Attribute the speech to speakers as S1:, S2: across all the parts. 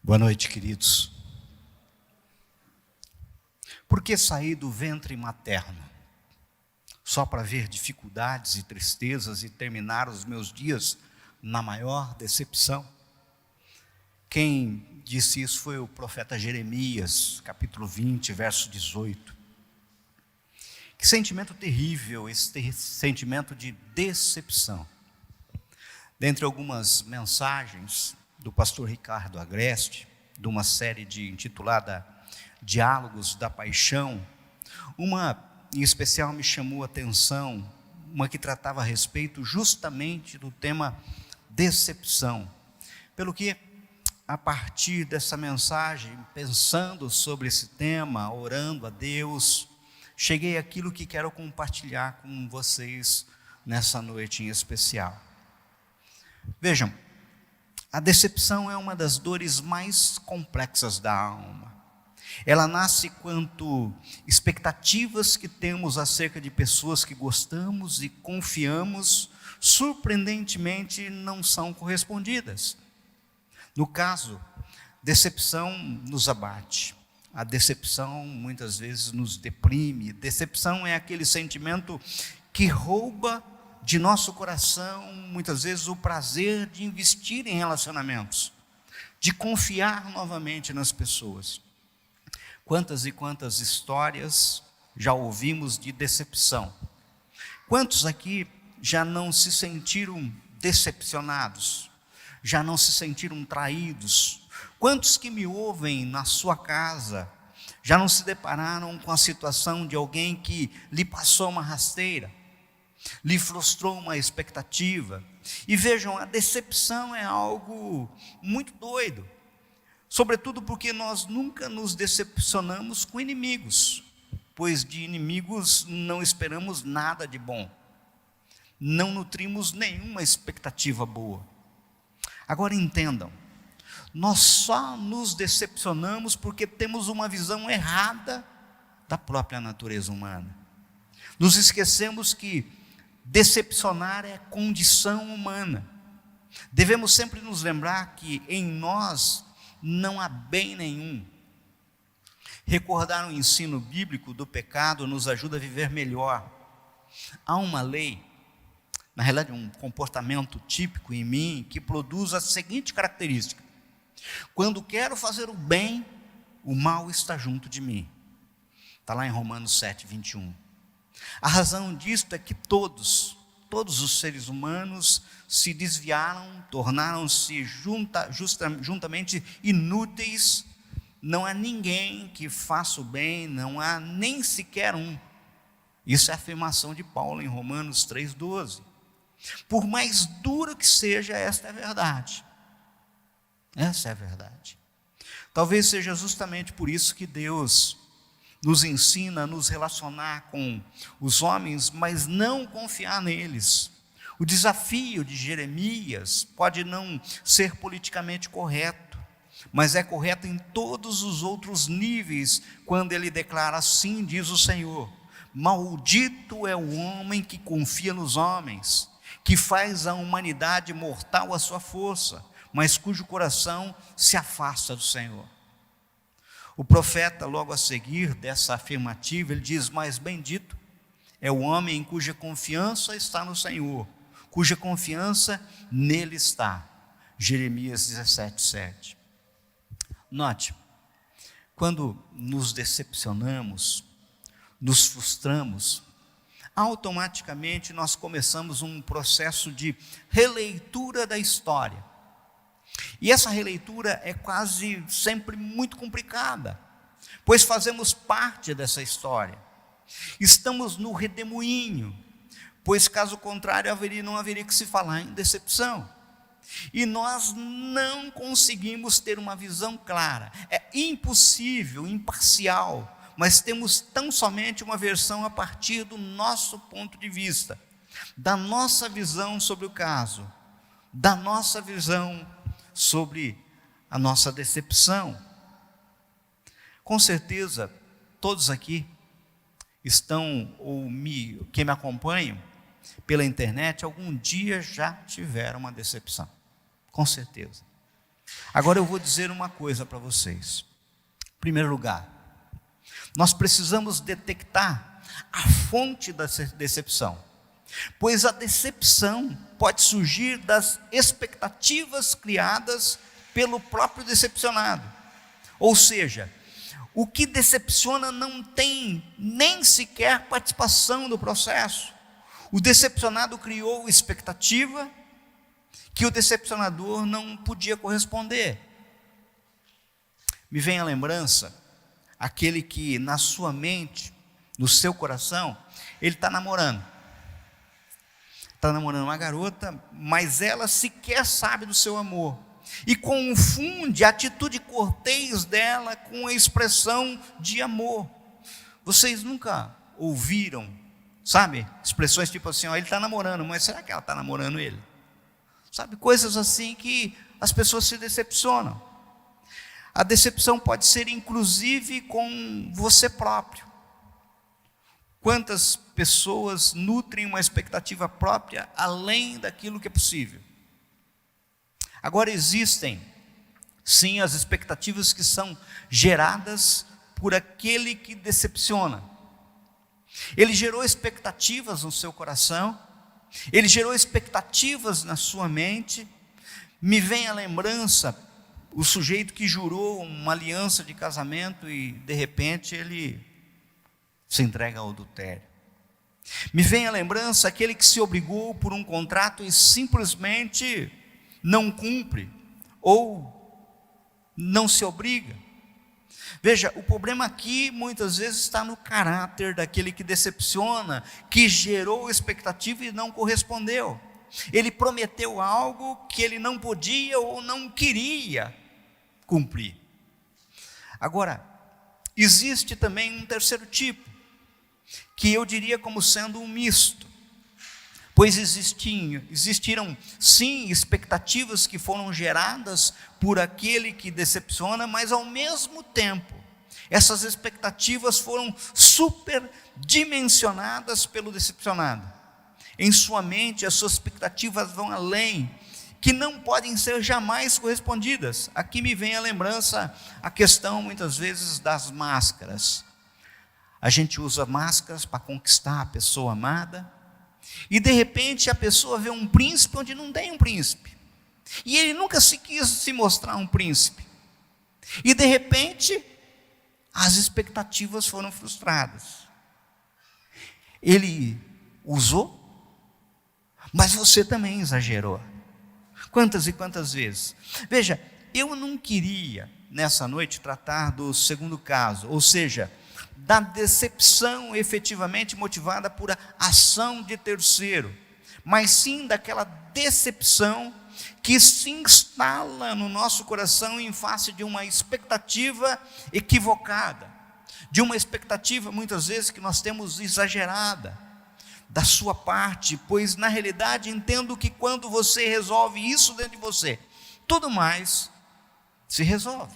S1: Boa noite, queridos. Por que sair do ventre materno? Só para ver dificuldades e tristezas e terminar os meus dias na maior decepção? Quem disse isso foi o profeta Jeremias, capítulo 20, verso 18. Que sentimento terrível esse sentimento de decepção. Dentre algumas mensagens do pastor Ricardo Agreste, de uma série intitulada Diálogos da Paixão, uma em especial me chamou a atenção, uma que tratava a respeito justamente do tema decepção. Pelo que, a partir dessa mensagem, pensando sobre esse tema, orando a Deus, cheguei àquilo que quero compartilhar com vocês nessa noite em especial. Vejam, a decepção é uma das dores mais complexas da alma. Ela nasce quanto expectativas que temos acerca de pessoas que gostamos e confiamos, surpreendentemente não são correspondidas. No caso, decepção nos abate. A decepção muitas vezes nos deprime. Decepção é aquele sentimento que rouba de nosso coração, muitas vezes, o prazer de investir em relacionamentos, de confiar novamente nas pessoas. Quantas e quantas histórias já ouvimos de decepção? Quantos aqui já não se sentiram decepcionados? Já não se sentiram traídos? Quantos que me ouvem na sua casa já não se depararam com a situação de alguém que lhe passou uma rasteira, lhe frustrou uma expectativa? E vejam, a decepção é algo muito doido, sobretudo porque nós nunca nos decepcionamos com inimigos, pois de inimigos não esperamos nada de bom, não nutrimos nenhuma expectativa boa. Agora entendam, nós só nos decepcionamos porque temos uma visão errada da própria natureza humana. Nos esquecemos que decepcionar é condição humana. Devemos sempre nos lembrar que em nós não há bem nenhum. Recordar o ensino bíblico do pecado nos ajuda a viver melhor. Há uma lei, na realidade um comportamento típico em mim, que produz a seguinte característica: quando quero fazer o bem, o mal está junto de mim. Está lá em Romanos 7, 21. A razão disto é que todos os seres humanos se desviaram, tornaram-se juntamente inúteis. Não há ninguém que faça o bem, não há nem sequer um. Isso é a afirmação de Paulo em Romanos 3,12. Por mais duro que seja, esta é a verdade. Essa é a verdade. Talvez seja justamente por isso que Deus nos ensina a nos relacionar com os homens, mas não confiar neles. O desafio de Jeremias pode não ser politicamente correto, mas é correto em todos os outros níveis, quando ele declara: assim diz o Senhor, maldito é o homem que confia nos homens, que faz a humanidade mortal a sua força, mas cujo coração se afasta do Senhor. O profeta, logo a seguir dessa afirmativa, ele diz: mas bendito é o homem em cuja confiança está no Senhor, cuja confiança nele está. Jeremias 17, 7. Note, quando nos decepcionamos, nos frustramos, automaticamente nós começamos um processo de releitura da história. E essa releitura é quase sempre muito complicada, pois fazemos parte dessa história. Estamos no redemoinho, pois caso contrário não haveria que se falar em decepção. E nós não conseguimos ter uma visão clara. É impossível, imparcial, mas temos tão somente uma versão a partir do nosso ponto de vista, da nossa visão sobre o caso, da nossa visão sobre a nossa decepção. Com certeza, todos aqui estão, quem me acompanham pela internet, algum dia já tiveram uma decepção, com certeza. Agora eu vou dizer uma coisa para vocês. Em primeiro lugar, nós precisamos detectar a fonte da decepção, pois a decepção pode surgir das expectativas criadas pelo próprio decepcionado. Ou seja, o que decepciona não tem nem sequer participação no processo. O decepcionado criou expectativa que o decepcionador não podia corresponder. Me vem à lembrança aquele que na sua mente, no seu coração, ele está namorando. Está namorando uma garota, mas ela sequer sabe do seu amor. E confunde a atitude cortês dela com a expressão de amor. Vocês nunca ouviram, sabe, expressões tipo assim, ó, ele está namorando, mas será que ela está namorando ele? Sabe, coisas assim que as pessoas se decepcionam. A decepção pode ser inclusive com você próprio. Quantas pessoas nutrem uma expectativa própria além daquilo que é possível? Agora existem, sim, as expectativas que são geradas por aquele que decepciona. Ele gerou expectativas no seu coração, ele gerou expectativas na sua mente. Me vem à lembrança o sujeito que jurou uma aliança de casamento e de repente ele se entrega ao adultério. Me vem à lembrança aquele que se obrigou por um contrato e simplesmente não cumpre ou não se obriga. Veja, o problema aqui muitas vezes está no caráter daquele que decepciona, que gerou expectativa e não correspondeu. Ele prometeu algo que ele não podia ou não queria cumprir. Agora, existe também um terceiro tipo, que eu diria como sendo um misto, pois existiram sim expectativas que foram geradas por aquele que decepciona, mas ao mesmo tempo, essas expectativas foram superdimensionadas pelo decepcionado. Em sua mente, as suas expectativas vão além, que não podem ser jamais correspondidas. Aqui me vem à lembrança a questão, muitas vezes, das máscaras. A gente usa máscaras para conquistar a pessoa amada, e de repente a pessoa vê um príncipe onde não tem um príncipe, e ele nunca se quis se mostrar um príncipe, e de repente as expectativas foram frustradas. Ele usou, mas você também exagerou. Quantas e quantas vezes? Veja, eu não queria nessa noite tratar do segundo caso, ou seja, da decepção efetivamente motivada por ação de terceiro, mas sim daquela decepção que se instala no nosso coração em face de uma expectativa equivocada, de uma expectativa muitas vezes que nós temos exagerada da sua parte, pois na realidade entendo que quando você resolve isso dentro de você, tudo mais se resolve.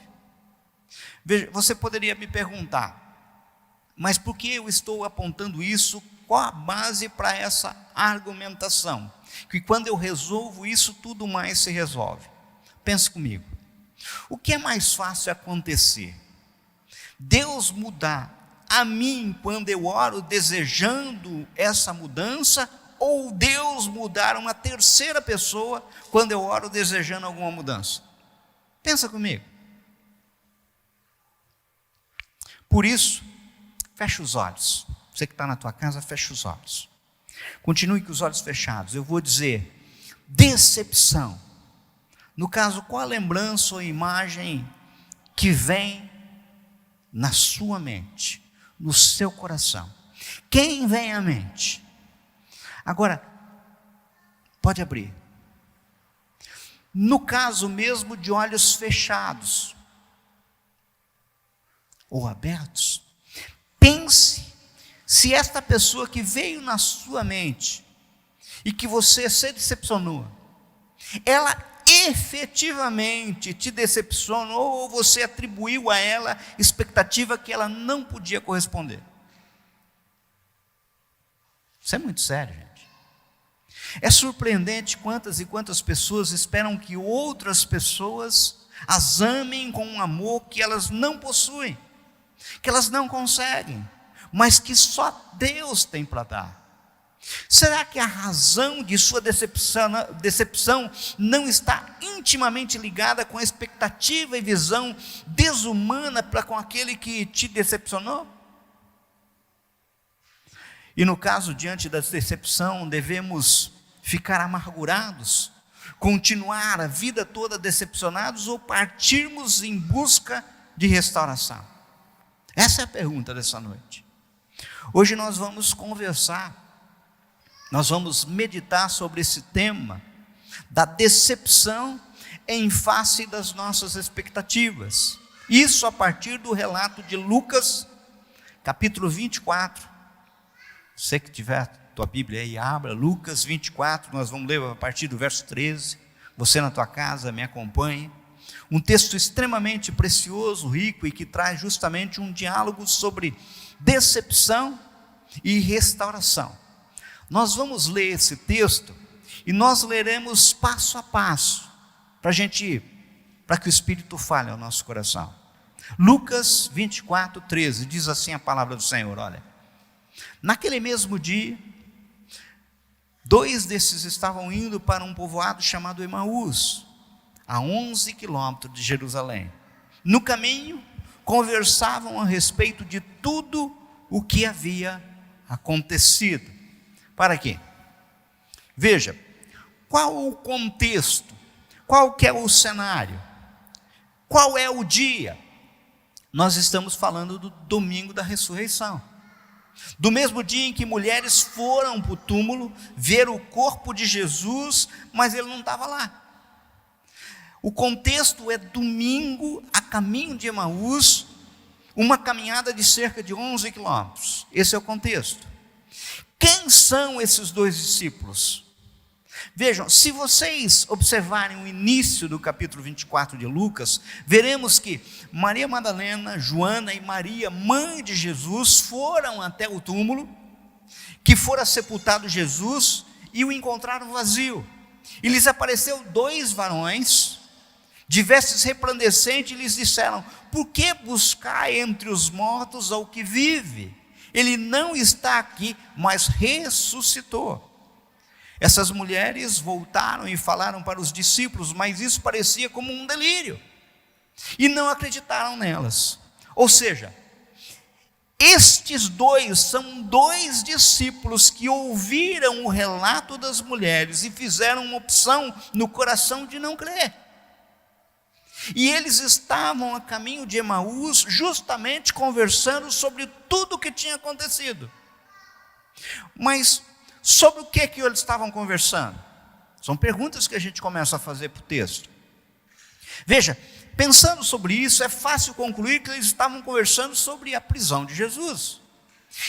S1: Veja, você poderia me perguntar, mas por que eu estou apontando isso? Qual a base para essa argumentação? Que quando eu resolvo isso, tudo mais se resolve. Pense comigo. O que é mais fácil acontecer? Deus mudar a mim quando eu oro desejando essa mudança, ou Deus mudar uma terceira pessoa quando eu oro desejando alguma mudança? Pensa comigo. Por isso, fecha os olhos. Você que está na tua casa, fecha os olhos. Continue com os olhos fechados. Eu vou dizer, decepção. No caso, qual a lembrança ou imagem que vem na sua mente, no seu coração? Quem vem à mente? Agora, pode abrir. No caso mesmo de olhos fechados ou abertos, pense se esta pessoa que veio na sua mente e que você se decepcionou, ela efetivamente te decepcionou ou você atribuiu a ela expectativa que ela não podia corresponder. Isso é muito sério, gente. É surpreendente quantas e quantas pessoas esperam que outras pessoas as amem com um amor que elas não possuem, que elas não conseguem, mas que só Deus tem para dar. Será que a razão de sua decepção não está intimamente ligada com a expectativa e visão desumana para com aquele que te decepcionou? E no caso, diante da decepção, devemos ficar amargurados, continuar a vida toda decepcionados ou partirmos em busca de restauração? Essa é a pergunta dessa noite. Hoje nós vamos conversar, nós vamos meditar sobre esse tema da decepção em face das nossas expectativas. Isso a partir do relato de Lucas, capítulo 24. Você que tiver tua Bíblia aí, abra Lucas 24, nós vamos ler a partir do verso 13. Você na tua casa me acompanhe. Um texto extremamente precioso, rico e que traz justamente um diálogo sobre decepção e restauração. Nós vamos ler esse texto e nós leremos passo a passo para que o Espírito fale ao nosso coração. Lucas 24, 13, diz assim a palavra do Senhor, olha. Naquele mesmo dia, 2 desses estavam indo para um povoado chamado Emaús, a 11 quilômetros de Jerusalém. No caminho, conversavam a respeito de tudo o que havia acontecido. Para quê? Veja, qual o contexto, qual que é o cenário, qual é o dia? Nós estamos falando do domingo da ressurreição. Do mesmo dia em que mulheres foram para o túmulo ver o corpo de Jesus, mas ele não estava lá. O contexto é domingo, a caminho de Emaús, uma caminhada de cerca de 11 quilômetros. Esse é o contexto. Quem são esses 2 discípulos? Vejam, se vocês observarem o início do capítulo 24 de Lucas, veremos que Maria Madalena, Joana e Maria, mãe de Jesus, foram até o túmulo, que fora sepultado Jesus, e o encontraram vazio. E lhes apareceu 2 varões, de vestes resplandecentes, e lhes disseram: por que buscar entre os mortos ao que vive? Ele não está aqui, mas ressuscitou. Essas mulheres voltaram e falaram para os discípulos, mas isso parecia como um delírio, e não acreditaram nelas. Ou seja, estes 2 são 2 discípulos que ouviram o relato das mulheres e fizeram uma opção no coração de não crer. E eles estavam a caminho de Emaús, justamente conversando sobre tudo o que tinha acontecido. Mas sobre o que eles estavam conversando? São perguntas que a gente começa a fazer para o texto. Veja, pensando sobre isso, é fácil concluir que eles estavam conversando sobre a prisão de Jesus.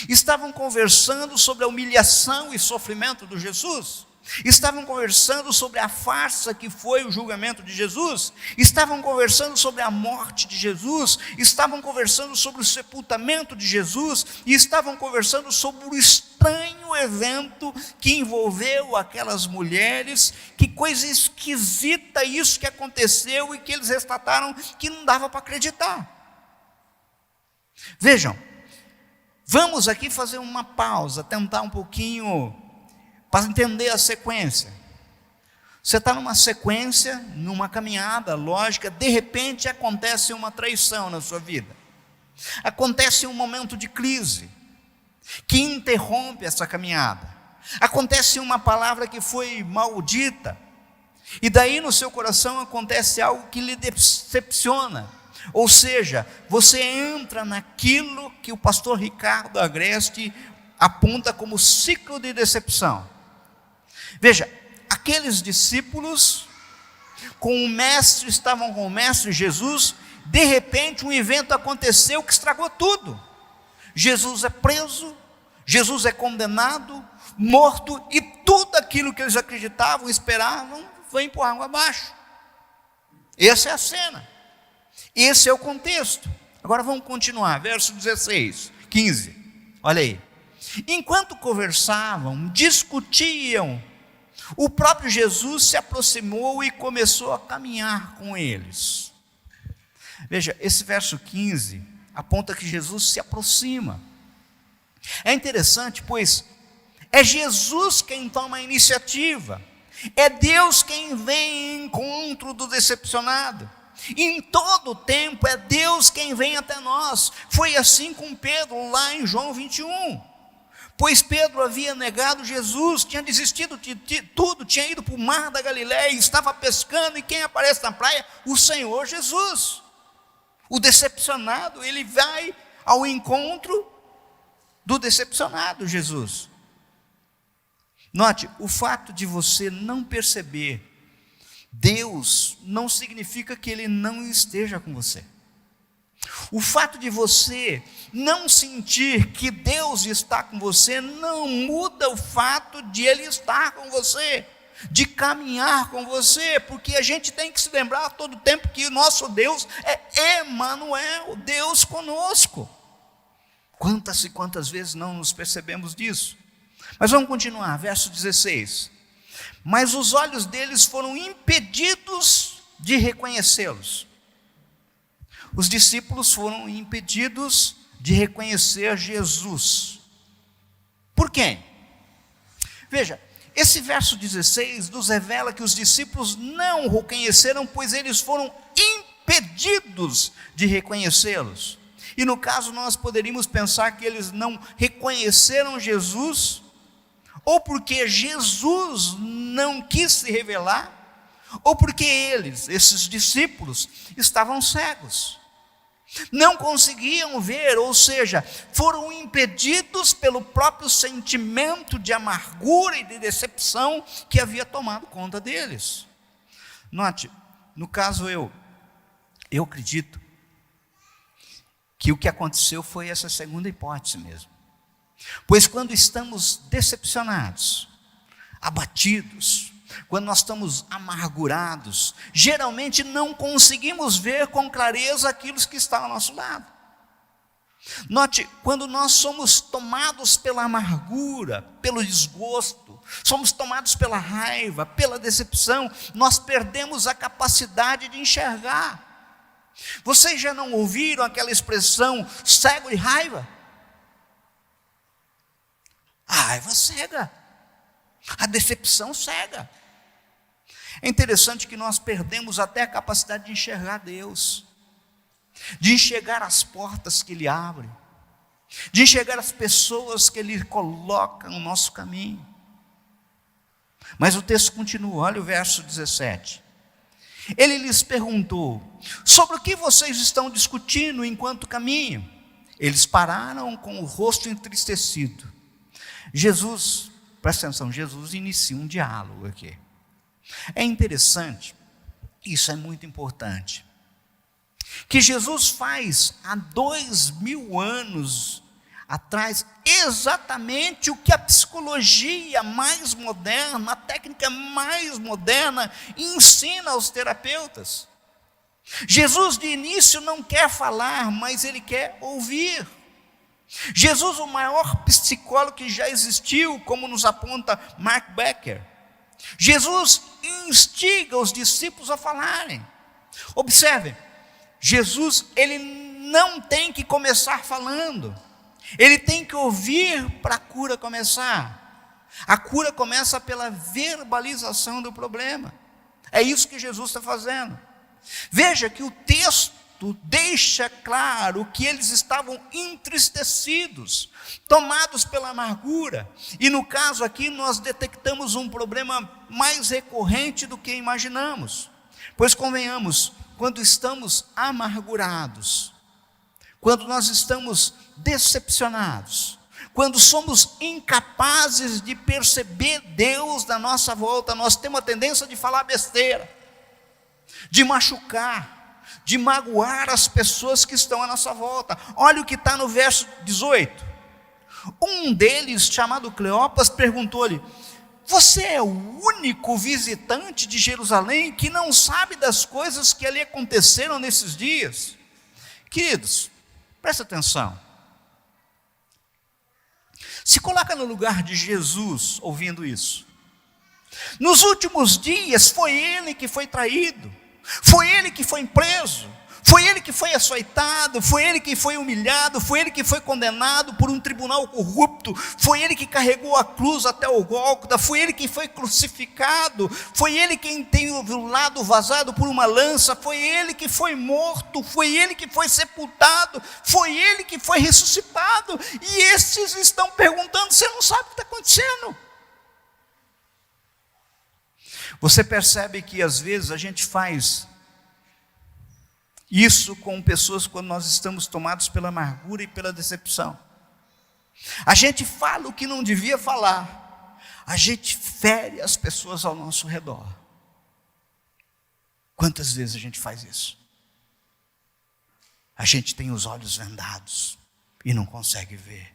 S1: Estavam conversando sobre a humilhação e sofrimento de Jesus. Estavam conversando sobre a farsa que foi o julgamento de Jesus. Estavam conversando sobre a morte de Jesus. Estavam conversando sobre o sepultamento de Jesus. E estavam conversando sobre o estranho evento que envolveu aquelas mulheres. Que coisa esquisita isso que aconteceu e que eles relataram que não dava para acreditar. Vejam, vamos aqui fazer uma pausa, tentar um pouquinho para entender a sequência. Você está numa sequência, numa caminhada lógica, de repente acontece uma traição na sua vida. Acontece um momento de crise, que interrompe essa caminhada. Acontece uma palavra que foi maldita, e daí no seu coração acontece algo que lhe decepciona. Ou seja, você entra naquilo que o pastor Ricardo Agreste aponta como ciclo de decepção. Veja, aqueles discípulos estavam com o mestre Jesus, de repente um evento aconteceu que estragou tudo. Jesus é preso, Jesus é condenado, morto, e tudo aquilo que eles acreditavam, esperavam, foi por água abaixo. Essa é a cena, esse é o contexto. Agora vamos continuar, verso 16, 15, olha aí. Enquanto conversavam, discutiam, o próprio Jesus se aproximou e começou a caminhar com eles. Veja, esse verso 15 aponta que Jesus se aproxima. É interessante, pois é Jesus quem toma a iniciativa. É Deus quem vem em encontro do decepcionado. Em todo o tempo é Deus quem vem até nós. Foi assim com Pedro lá em João 21. Pois Pedro havia negado Jesus, tinha desistido de tudo, tinha ido para o mar da Galileia, estava pescando, e quem aparece na praia? O Senhor Jesus. O decepcionado, ele vai ao encontro do decepcionado Jesus. Note, o fato de você não perceber Deus não significa que Ele não esteja com você. O fato de você não sentir que Deus está com você não muda o fato de Ele estar com você, de caminhar com você, porque a gente tem que se lembrar a todo tempo que o nosso Deus é Emanuel, Deus conosco. Quantas e quantas vezes não nos percebemos disso? Mas vamos continuar, verso 16. Mas os olhos deles foram impedidos de reconhecê-los. Os discípulos foram impedidos de reconhecer Jesus. Por quem? Veja, esse verso 16 nos revela que os discípulos não o reconheceram, pois eles foram impedidos de reconhecê-los. E no caso nós poderíamos pensar que eles não reconheceram Jesus, ou porque Jesus não quis se revelar, ou porque eles, esses discípulos, estavam cegos, não conseguiam ver, ou seja, foram impedidos pelo próprio sentimento de amargura e de decepção que havia tomado conta deles. Note, no caso eu acredito que o que aconteceu foi essa segunda hipótese mesmo. Pois quando estamos decepcionados, abatidos, quando nós estamos amargurados, geralmente não conseguimos ver com clareza aquilo que está ao nosso lado. Note, quando nós somos tomados pela amargura, pelo desgosto, somos tomados pela raiva, pela decepção, nós perdemos a capacidade de enxergar. Vocês já não ouviram aquela expressão cego de raiva? A raiva cega, a decepção cega. É interessante que nós perdemos até a capacidade de enxergar Deus, de enxergar as portas que Ele abre, de enxergar as pessoas que Ele coloca no nosso caminho. Mas o texto continua, olha o verso 17. Ele lhes perguntou: sobre o que vocês estão discutindo enquanto caminham? Eles pararam com o rosto entristecido. Jesus, presta atenção, Jesus inicia um diálogo aqui. É interessante, isso é muito importante, que Jesus faz há 2000 anos atrás exatamente o que a psicologia mais moderna, a técnica mais moderna ensina aos terapeutas. Jesus de início não quer falar, mas Ele quer ouvir. Jesus, o maior psicólogo que já existiu, como nos aponta Mark Becker. Jesus instiga os discípulos a falarem. Observem, Jesus, ele não tem que começar falando, ele tem que ouvir para a cura começar. A cura começa pela verbalização do problema. É isso que Jesus está fazendo. Veja que o texto deixa claro que eles estavam entristecidos, tomados pela amargura. E no caso aqui nós detectamos um problema mais recorrente do que imaginamos. Pois convenhamos, quando estamos amargurados, quando nós estamos decepcionados, quando somos incapazes de perceber Deus na nossa volta, nós temos a tendência de falar besteira, de machucar, de magoar as pessoas que estão à nossa volta. Olha o que está no verso 18. Um deles, chamado Cleopas, perguntou-lhe: você é o único visitante de Jerusalém que não sabe das coisas que ali aconteceram nesses dias? Queridos, presta atenção. Se coloca no lugar de Jesus ouvindo isso. Nos últimos dias foi Ele que foi traído, foi Ele que foi preso, Foi ele que foi açoitado, foi ele que foi humilhado, foi ele que foi condenado por um tribunal corrupto, foi ele que carregou a cruz até o Gólgota, foi ele que foi crucificado, foi ele quem tem o lado vazado por uma lança, foi ele que foi morto, foi ele que foi sepultado, foi ele que foi ressuscitado, e esses estão perguntando: você não sabe o que está acontecendo? Você percebe que às vezes a gente faz isso com pessoas quando nós estamos tomados pela amargura e pela decepção. A gente fala o que não devia falar, a gente fere as pessoas ao nosso redor. Quantas vezes a gente faz isso? A gente tem os olhos vendados e não consegue ver.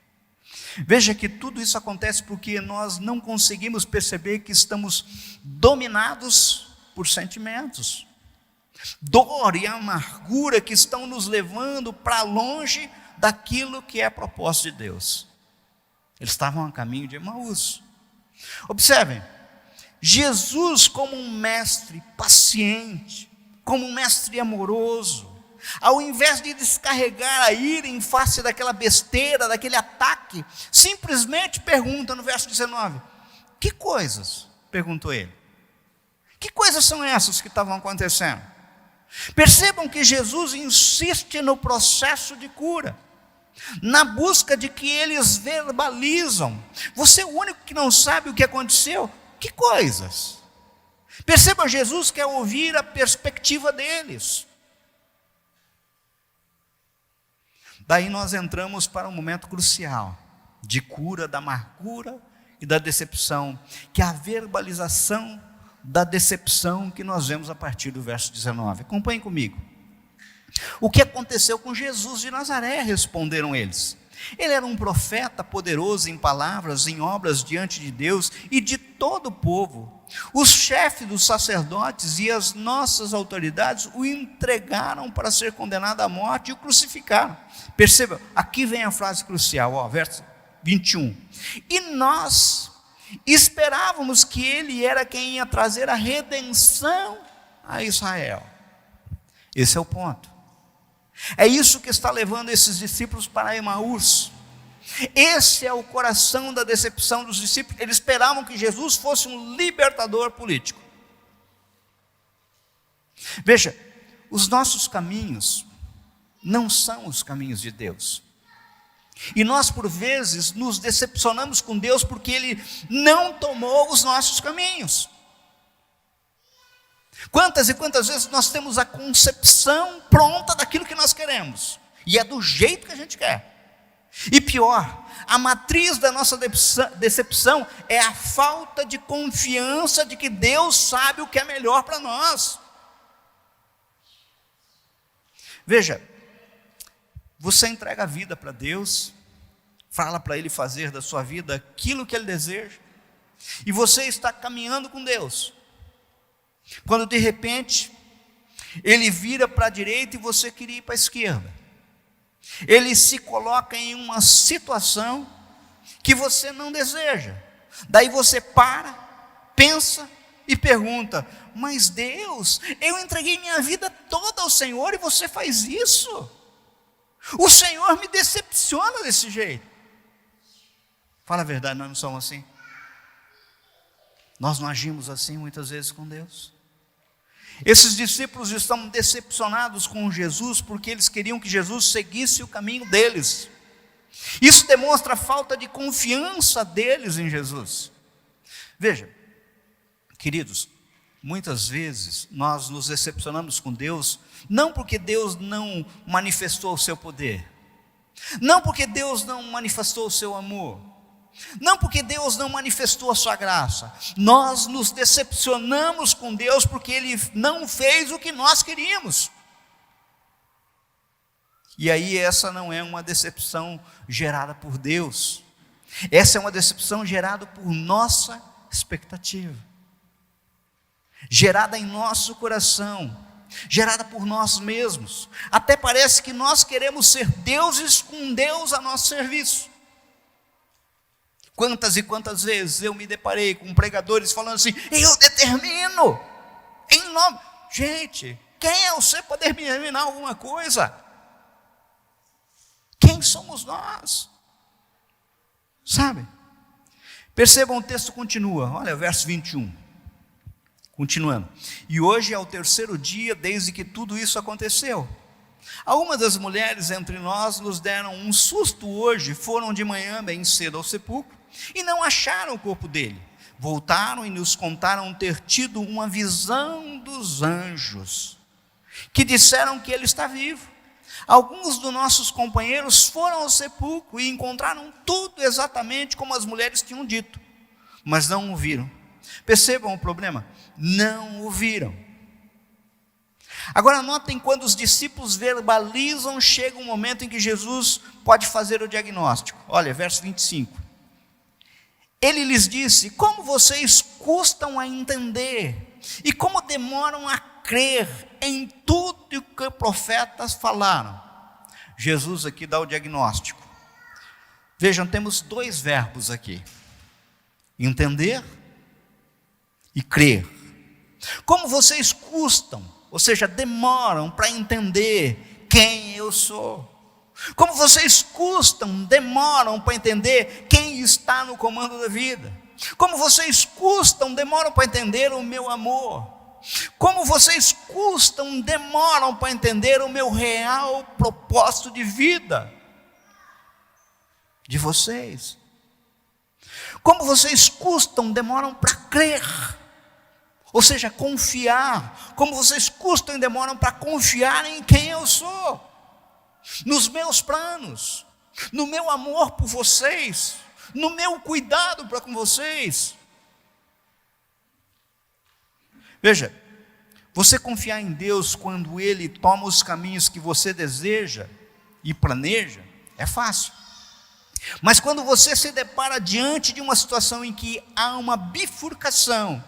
S1: Veja que tudo isso acontece porque nós não conseguimos perceber que estamos dominados por sentimentos. Dor e amargura que estão nos levando para longe daquilo que é a propósito de Deus. Eles estavam a caminho de Emaús. Observem, Jesus como um mestre paciente, como um mestre amoroso, ao invés de descarregar a ira em face daquela besteira, daquele ataque, simplesmente pergunta no verso 19: que coisas? Perguntou ele. Que coisas são essas que estavam acontecendo? Percebam que Jesus insiste no processo de cura, na busca de que eles verbalizam. Você é o único que não sabe o que aconteceu? Que coisas? Perceba, Jesus quer ouvir a perspectiva deles. Daí nós entramos para um momento crucial de cura da amargura e da decepção, que é a verbalização da decepção que nós vemos a partir do verso 19. Acompanhem comigo. O que aconteceu com Jesus de Nazaré? Responderam eles. Ele era um profeta poderoso em palavras, em obras diante de Deus e de todo o povo. Os chefes dos sacerdotes e as nossas autoridades o entregaram para ser condenado à morte e o crucificaram. Perceba, aqui vem a frase crucial, verso 21. E nós esperávamos que ele era quem ia trazer a redenção a Israel. Esse é o ponto. É isso que está levando esses discípulos para Emaús. Esse é o coração da decepção dos discípulos. Eles esperavam que Jesus fosse um libertador político. Veja, os nossos caminhos não são os caminhos de Deus. E nós, por vezes, nos decepcionamos com Deus porque Ele não tomou os nossos caminhos. Quantas e quantas vezes nós temos a concepção pronta daquilo que nós queremos, e é do jeito que a gente quer. E pior, a matriz da nossa decepção é a falta de confiança de que Deus sabe o que é melhor para nós. Veja, você entrega a vida para Deus, fala para Ele fazer da sua vida aquilo que Ele deseja, e você está caminhando com Deus, quando de repente Ele vira para a direita e você queria ir para a esquerda. Ele se coloca em uma situação que você não deseja. Daí você para, pensa e pergunta: mas Deus, eu entreguei minha vida toda ao Senhor e você faz isso? O Senhor me decepciona desse jeito. Fala a verdade, nós não somos assim. Nós não agimos assim muitas vezes com Deus. Esses discípulos estão decepcionados com Jesus porque eles queriam que Jesus seguisse o caminho deles. Isso demonstra a falta de confiança deles em Jesus. Veja, queridos, muitas vezes nós nos decepcionamos com Deus, não porque Deus não manifestou o seu poder, não porque Deus não manifestou o seu amor, não porque Deus não manifestou a sua graça. Nós nos decepcionamos com Deus porque Ele não fez o que nós queríamos. E aí essa não é uma decepção gerada por Deus, essa é uma decepção gerada por nossa expectativa, gerada em nosso coração, gerada por nós mesmos. Até parece que nós queremos ser deuses com Deus a nosso serviço. Quantas e quantas vezes eu me deparei com pregadores falando assim: eu determino, em nome... Gente, Quem é você poder me ensinar alguma coisa? Quem somos nós? Sabe? Percebam, o texto continua, olha, verso 21. Continuando. E hoje é o terceiro dia desde que tudo isso aconteceu. Algumas das mulheres entre nós nos deram um susto hoje, foram de manhã bem cedo ao sepulcro e não acharam o corpo dele. Voltaram e nos contaram ter tido uma visão dos anjos, que disseram que ele está vivo. Alguns dos nossos companheiros foram ao sepulcro e encontraram tudo exatamente como as mulheres tinham dito, mas não o viram. Percebam o problema? Não o viram. Agora notem, quando os discípulos verbalizam, chega um momento em que Jesus pode fazer o diagnóstico. Olha, verso 25. Ele lhes disse: como vocês custam a entender e como demoram a crer em tudo o que profetas falaram. Jesus aqui dá o diagnóstico. Vejam, temos dois verbos aqui: entender e crer. Como vocês custam, ou seja, demoram para entender quem eu sou. Como vocês demoram para entender quem está no comando da vida. Como vocês demoram para entender o meu amor. Como vocês demoram para entender o meu real propósito de vida de vocês. Como vocês demoram para crer, ou seja, confiar. Como vocês demoram para confiar em quem eu sou, nos meus planos, no meu amor por vocês, no meu cuidado para com vocês. Veja, você confiar em Deus quando Ele toma os caminhos que você deseja e planeja, é fácil. Mas quando você se depara diante de uma situação em que há uma bifurcação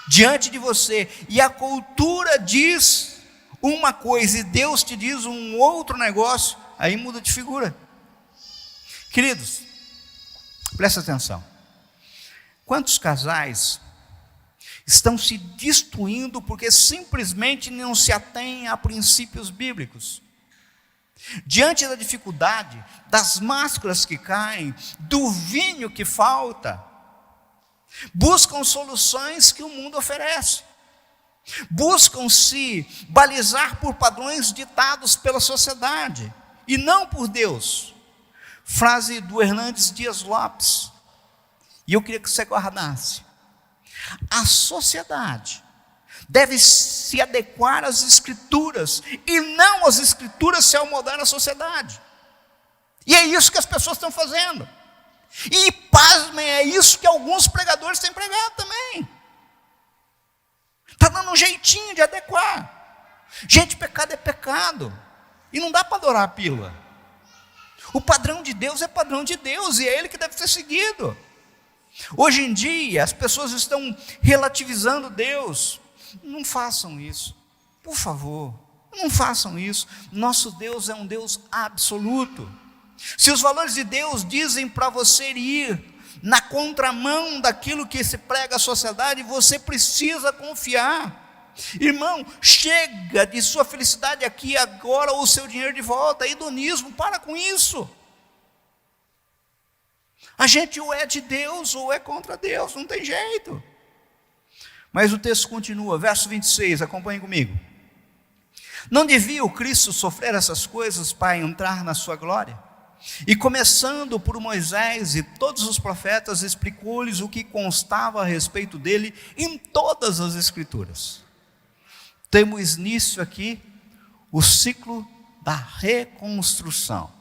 S1: diante de você, e a cultura diz uma coisa e Deus te diz um outro negócio, aí muda de figura. Queridos, presta atenção. Quantos casais estão se destruindo porque simplesmente não se atêm a princípios bíblicos? Diante da dificuldade, das máscaras que caem, do vinho que falta, buscam soluções que o mundo oferece, buscam se balizar por padrões ditados pela sociedade e não por Deus. Frase do Hernandes Dias Lopes, e eu queria que você guardasse: a sociedade deve se adequar às Escrituras e não as Escrituras se amoldar à sociedade. E é isso que as pessoas estão fazendo. E pasmem, é isso que alguns pregadores têm pregado também. Está dando um jeitinho de adequar. Gente, pecado é pecado, e não dá para adorar a pílula. O padrão de Deus é padrão de Deus, e é Ele que deve ser seguido. Hoje em dia, as pessoas estão relativizando Deus. Não façam isso, por favor, não façam isso. Nosso Deus é um Deus absoluto. Se os valores de Deus dizem para você ir na contramão daquilo que se prega à sociedade, você precisa confiar. Irmão, chega de sua felicidade aqui agora, ou o seu dinheiro de volta. Hedonismo, para com isso. A gente ou é de Deus ou é contra Deus, não tem jeito. Mas o texto continua, verso 26, acompanhe comigo. Não devia o Cristo sofrer essas coisas para entrar na sua glória? E começando por Moisés e todos os profetas, explicou-lhes o que constava a respeito dele em todas as Escrituras. Temos nisso aqui o ciclo da reconstrução.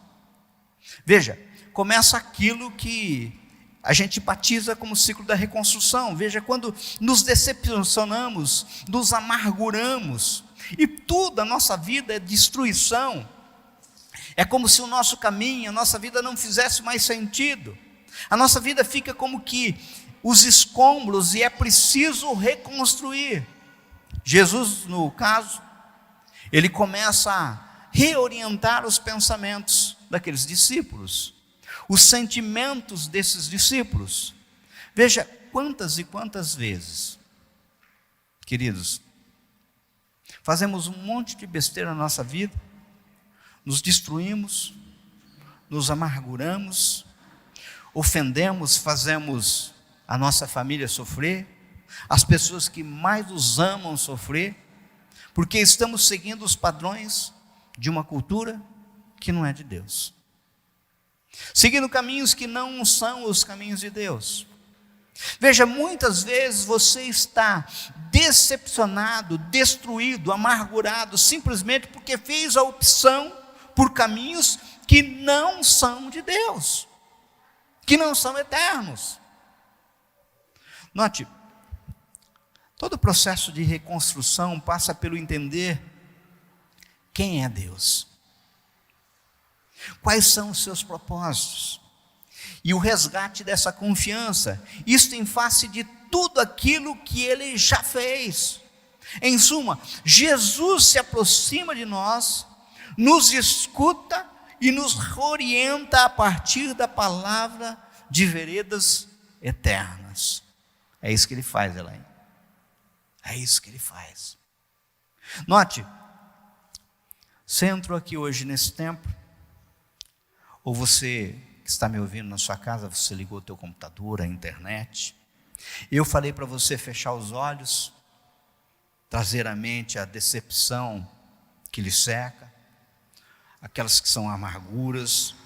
S1: Veja, começa aquilo que a gente batiza como ciclo da reconstrução. Veja, quando nos decepcionamos, nos amarguramos, e tudo a nossa vida é destruição. É como se o nosso caminho, a nossa vida não fizesse mais sentido. A nossa vida fica como que os escombros, e é preciso reconstruir. Jesus, no caso, ele começa a reorientar os pensamentos daqueles discípulos, os sentimentos desses discípulos. Veja quantas e quantas vezes, queridos, Fazemos um monte de besteira na nossa vida, nos destruímos, nos amarguramos, ofendemos, fazemos a nossa família sofrer, as pessoas que mais nos amam sofrer, porque estamos seguindo os padrões de uma cultura que não é de Deus, seguindo caminhos que não são os caminhos de Deus. Veja, muitas vezes você está decepcionado, destruído, amargurado, simplesmente porque fez a opção por caminhos que não são de Deus, que não são eternos. Note, todo o processo de reconstrução passa pelo entender quem é Deus, quais são os seus propósitos, e o resgate dessa confiança, isto em face de tudo aquilo que Ele já fez. Em suma, Jesus se aproxima de nós, nos escuta e nos orienta a partir da palavra de veredas eternas. É isso que Ele faz, Elaine. É isso que Ele faz. Note, você entrou aqui hoje nesse templo, ou você que está me ouvindo na sua casa, você ligou o teu computador, a internet. Eu falei para você fechar os olhos, trazer à mente a decepção que lhe cerca, aquelas que são amarguras.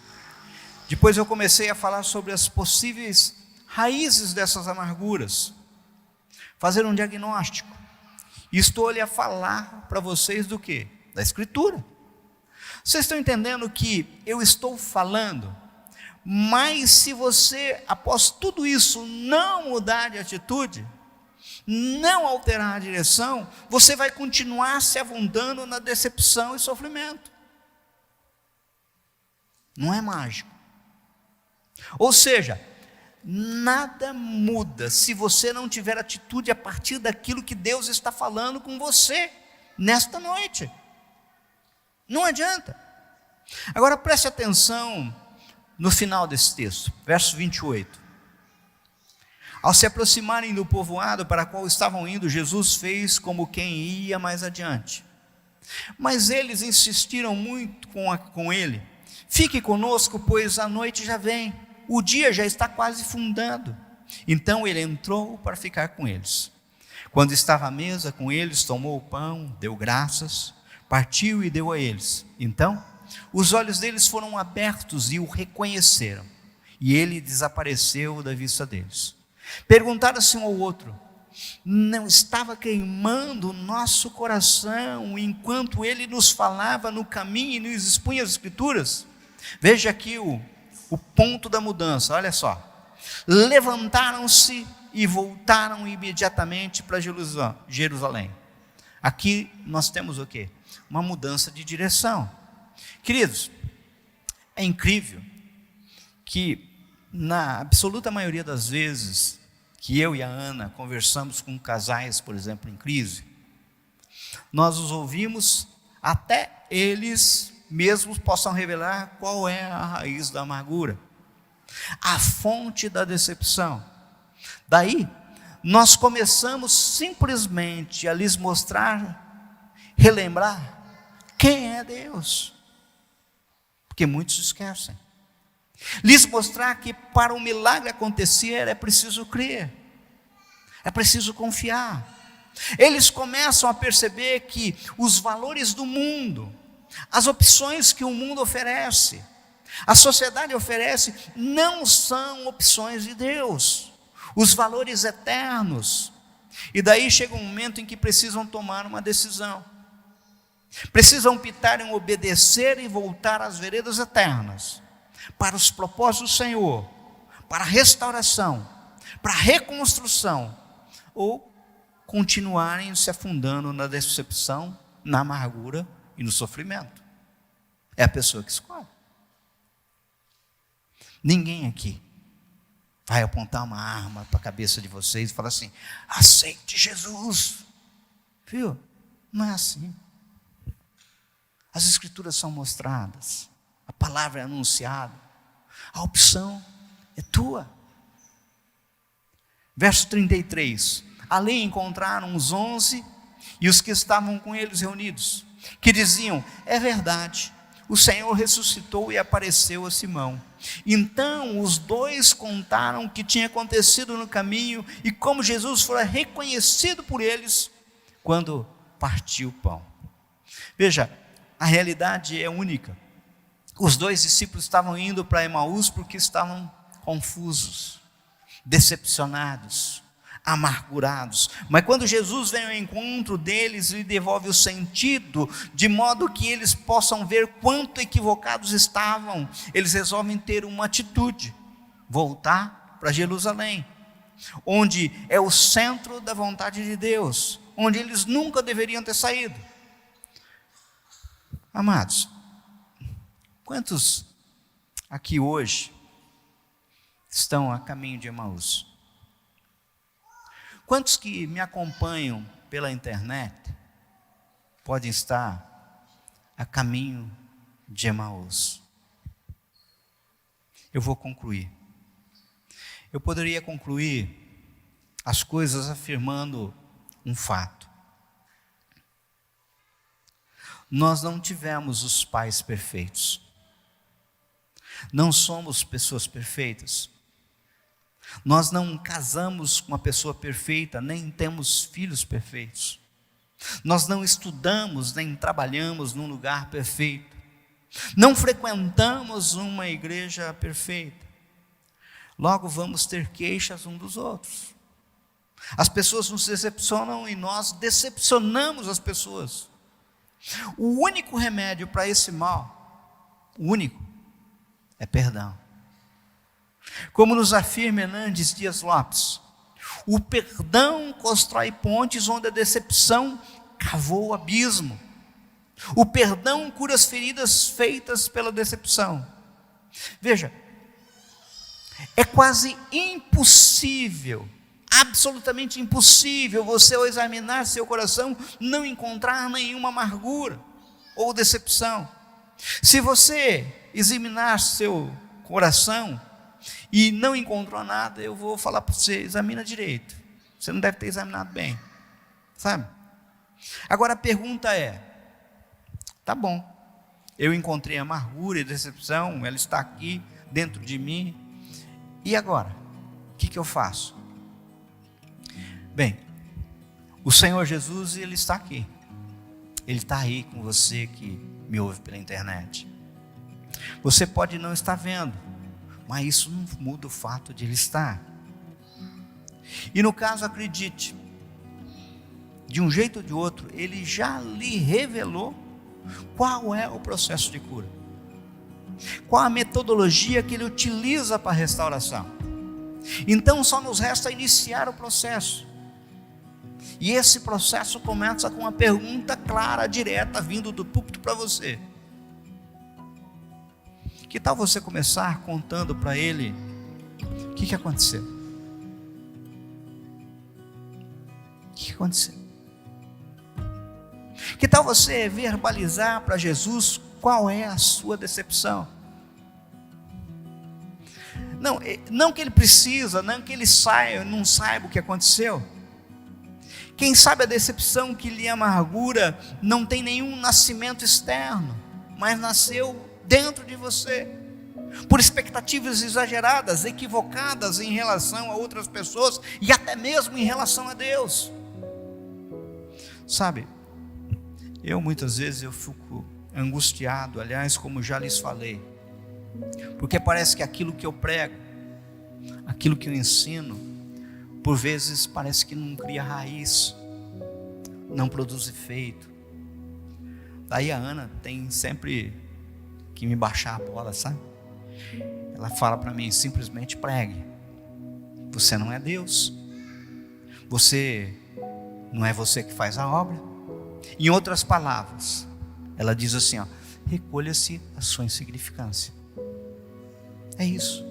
S1: Depois eu comecei a falar sobre as possíveis raízes dessas amarguras, fazer um diagnóstico. E estou ali a falar para vocês do quê? Da Escritura. Vocês estão entendendo que eu estou falando, mas se você, após tudo isso, não mudar de atitude, não alterar a direção, você vai continuar se afundando na decepção e sofrimento. Não é mágico. Ou seja, nada muda se você não tiver atitude a partir daquilo que Deus está falando com você nesta noite. Não adianta. Agora preste atenção no final desse texto, verso 28. Ao se aproximarem do povoado para qual estavam indo, Jesus fez como quem ia mais adiante. Mas eles insistiram muito com ele: fique conosco, pois a noite já vem, o dia já está quase fundando. Então ele entrou para ficar com eles. Quando estava à mesa com eles, tomou o pão, deu graças, partiu e deu a eles. Então os olhos deles foram abertos e o reconheceram, e ele desapareceu da vista deles. Perguntaram-se um ao outro: não estava queimando o nosso coração enquanto ele nos falava no caminho e nos expunha as Escrituras? Veja aqui o ponto da mudança, olha só. Levantaram-se e voltaram imediatamente para Jerusalém. Aqui nós temos o quê? Uma mudança de direção. Queridos, é incrível que na absoluta maioria das vezes que eu e a Ana conversamos com casais, por exemplo, em crise, nós os ouvimos até eles mesmos possam revelar qual é a raiz da amargura, a fonte da decepção. Daí, nós começamos simplesmente a lhes mostrar, relembrar quem é Deus, porque muitos esquecem. Lhes mostrar que para o milagre acontecer é preciso crer, é preciso confiar. Eles começam a perceber que os valores do mundo, as opções que o mundo oferece, a sociedade oferece, não são opções de Deus, os valores eternos. E daí chega um momento em que precisam tomar uma decisão. Precisam optar em obedecer e voltar às veredas eternas, para os propósitos do Senhor, para a restauração, para a reconstrução, ou continuarem se afundando na decepção, na amargura e no sofrimento. É a pessoa que escolhe. Ninguém aqui vai apontar uma arma para a cabeça de vocês e falar assim: aceite Jesus. Viu? Não é assim. As Escrituras são mostradas, a palavra é anunciada, a opção é tua. Verso 33, ali encontraram os 11 e os que estavam com eles reunidos, que diziam: é verdade, o Senhor ressuscitou e apareceu a Simão. Então os dois contaram o que tinha acontecido no caminho e como Jesus fora reconhecido por eles quando partiu o pão. Veja, a realidade é única. Os dois discípulos estavam indo para Emaús porque estavam confusos, decepcionados, amargurados. Mas quando Jesus vem ao encontro deles e devolve o sentido, de modo que eles possam ver quanto equivocados estavam, eles resolvem ter uma atitude: voltar para Jerusalém, onde é o centro da vontade de Deus, onde eles nunca deveriam ter saído. Amados, quantos aqui hoje estão a caminho de Emaús? Quantos que me acompanham pela internet podem estar a caminho de Emaús? Eu vou concluir. Eu poderia concluir as coisas afirmando um fato. Nós não tivemos os pais perfeitos. Não somos pessoas perfeitas. Nós não casamos com uma pessoa perfeita, nem temos filhos perfeitos. Nós não estudamos, nem trabalhamos num lugar perfeito. Não frequentamos uma igreja perfeita. Logo vamos ter queixas uns dos outros. As pessoas nos decepcionam e nós decepcionamos as pessoas. O único remédio para esse mal, o único, é perdão. Como nos afirma Hernandes Dias Lopes, o perdão constrói pontes onde a decepção cavou o abismo. O perdão cura as feridas feitas pela decepção. Veja, é quase impossível, absolutamente impossível, você ao examinar seu coração não encontrar nenhuma amargura ou decepção. Se você examinar seu coração e não encontrou nada, eu vou falar para você: examina direito. Você não deve ter examinado bem, sabe? Agora a pergunta é: tá bom, eu encontrei amargura e decepção, ela está aqui dentro de mim, e agora? O que eu faço? Bem, o Senhor Jesus, Ele está aqui. Ele está aí com você que me ouve pela internet. Você pode não estar vendo, mas isso não muda o fato de Ele estar. E no caso, acredite, de um jeito ou de outro, Ele já lhe revelou qual é o processo de cura, qual a metodologia que Ele utiliza para a restauração. Então só nos resta iniciar o processo. E esse processo começa com uma pergunta clara, direta, vindo do púlpito para você. Que tal você começar contando para Ele o que aconteceu? O que aconteceu? Que tal você verbalizar para Jesus qual é a sua decepção? Não que Ele precisa, não que Ele não saiba o que aconteceu. Quem sabe a decepção que lhe amargura não tem nenhum nascimento externo, mas nasceu dentro de você, por expectativas exageradas, equivocadas em relação a outras pessoas e até mesmo em relação a Deus. Sabe, muitas vezes eu fico angustiado, aliás, como já lhes falei, porque parece que aquilo que eu prego, aquilo que eu ensino, por vezes parece que não cria raiz, não produz efeito. Daí a Ana tem sempre que me baixar a bola, sabe? Ela fala para mim: simplesmente pregue. Você não é Deus. Você não é você que faz a obra. Em outras palavras, ela diz assim: recolha-se a sua insignificância. É isso.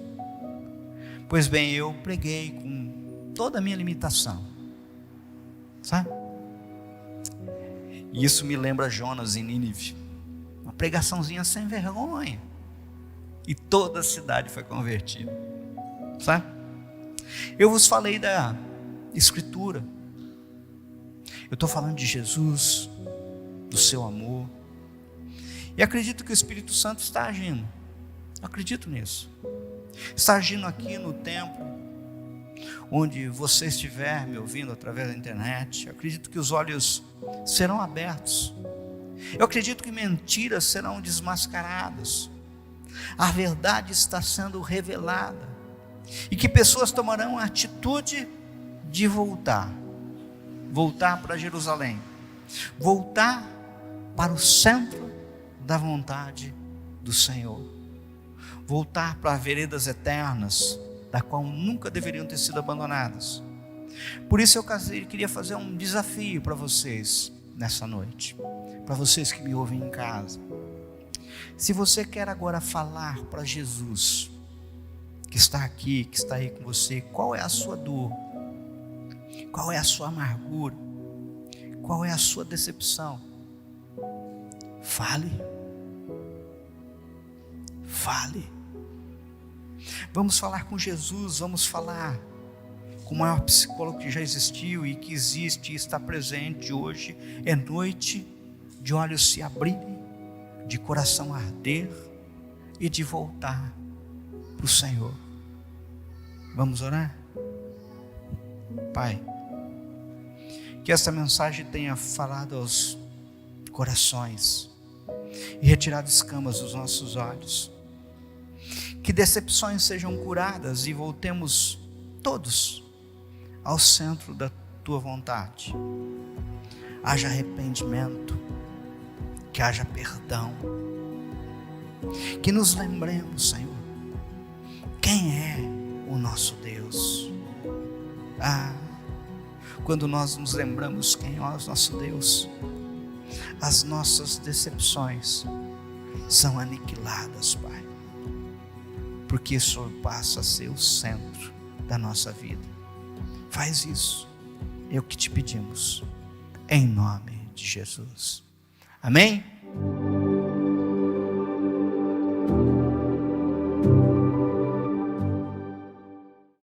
S1: Pois bem, eu preguei com toda a minha limitação, sabe? E isso me lembra Jonas em Nínive, uma pregaçãozinha sem vergonha, e toda a cidade foi convertida, sabe? Eu vos falei da Escritura, Eu estou falando de Jesus, do seu amor. E acredito que o Espírito Santo está agindo. Acredito nisso. Está agindo aqui no templo, onde você estiver me ouvindo através da internet. Eu acredito que os olhos serão abertos. Eu acredito que mentiras serão desmascaradas. A verdade está sendo revelada. E que pessoas tomarão a atitude de voltar para Jerusalém, voltar para o centro da vontade do Senhor, voltar para veredas eternas, da qual nunca deveriam ter sido abandonadas. Por isso eu queria fazer um desafio para vocês nessa noite, para vocês que me ouvem em casa. Se você quer agora falar para Jesus, que está aqui, que está aí com você, qual é a sua dor, qual é a sua amargura, qual é a sua decepção, fale. Vamos falar com Jesus, vamos falar com o maior psicólogo que já existiu e que existe e está presente hoje. É noite de olhos se abrirem, de coração arder e de voltar para o Senhor. Vamos orar? Pai, que esta mensagem tenha falado aos corações e retirado escamas dos nossos olhos. Que decepções sejam curadas e voltemos todos ao centro da tua vontade. Haja arrependimento, que haja perdão, que nos lembremos, Senhor, quem é o nosso Deus. Quando nós nos lembramos quem é o nosso Deus, as nossas decepções são aniquiladas, Pai, porque o Senhor passa a ser o centro da nossa vida. Faz isso, é o que te pedimos, em nome de Jesus. Amém?